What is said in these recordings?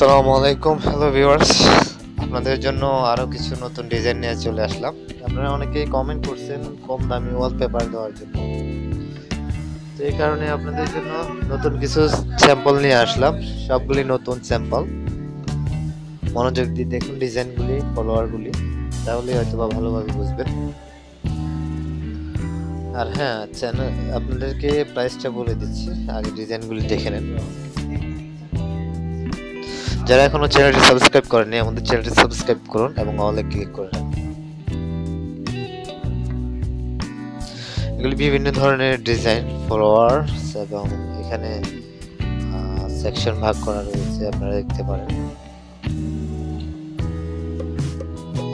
আসসালামু আলাইকুম, hello viewers. আপনাদের জন্য আরো কিছু নতুন ডিজাইন নিয়ে চলে আসলাম। আপনারা অনেকেই কমেন্ট করছেন কম দামি ওয়ালপেপার দেওয়ার জন্য, তো এই কারণে আপনাদের জন্য নতুন কিছু স্যাম্পল নিয়ে আসলাম। সবগুলি নতুন স্যাম্পল, মনোযোগ দিয়ে দেখুন ডিজাইনগুলি, ফলোয়ারগুলি, তাহলে হয়তো বা ভালোভাবে বুঝবেন। আর হ্যাঁ, চ্যানেল আপনাদেরকে প্রাইসটা বলে দিচ্ছি, আগে ডিজাইনগুলি দেখে নেন। যারা এখনো চ্যানেলটি সাবস্ক্রাইব করেনি, আমাদের চ্যানেলটি সাবস্ক্রাইব করুন এবং অলে ক্লিক করুন। এগুলি বিভিন্ন ধরনের ডিজাইন, ফলোয়ার্স এবং এখানে সেকশন ভাগ করা রয়েছে, আপনারা দেখতে পারেন।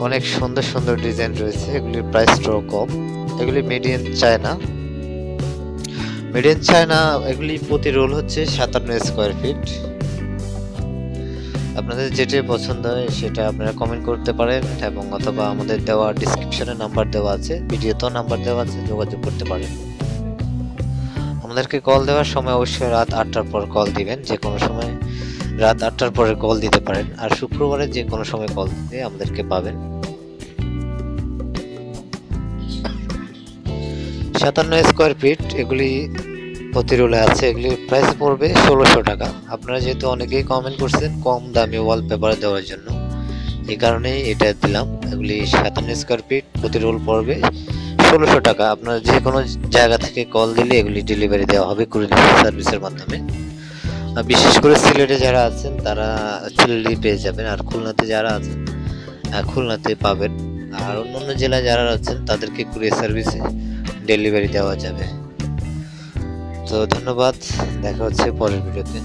অনেক সুন্দর সুন্দর ডিজাইন রয়েছে, এগুলির প্রাইসটাও কম। এগুলি মেড ইন চায়না, এগুলি প্রতি রোল হচ্ছে 57 স্কয়ার ফিট। আপনাদের যেটা পছন্দ হয় সেটা আপনারা কমেন্ট করতে পারেন এবং অথবা আমাদের দেওয়া ডেসক্রিপশনে নাম্বার দেওয়া আছে, ভিডিওতেও নাম্বার দেওয়া আছে, যোগাযোগ করতে পারেন। আমাদেরকে কল দেওয়ার সময় অবশ্যই রাত 8টার পর কল দিবেন। যে কোনো সময় রাত 8টার পরে কল দিতে পারেন, আর শুক্রবারে যে কোনো সময় কল দিতে আমাদেরকে পাবেন। 57 স্কয়ার ফিট এগুলি প্রতি রোলে আছে। এগুলির প্রাইস পড়বে 1600 টাকা। আপনারা যেহেতু অনেকেই কমেন্ট করছেন কম দামি ওয়ালপেপার দেওয়ার জন্য, এই কারণেই এটা দিলাম। এগুলি 57 স্কয়ার ফিট, প্রতি রোল পড়বে 1600 টাকা। আপনারা যে কোনো জায়গা থেকে কল দিলে এগুলি ডেলিভারি দেওয়া হবে কুরিয়ার সার্ভিসের মাধ্যমে। বিশেষ করে সিলেটে যারা আছেন তারা সিলেটেই পেয়ে যাবেন, আর খুলনাতে যারা আছেন খুলনাতে পাবেন, আর অন্যান্য জেলায় যারা আছেন তাদেরকে কুরিয়ার সার্ভিসে ডেলিভারি দেওয়া যাবে। তো ধন্যবাদ, দেখা হচ্ছে পরের ভিডিওতে।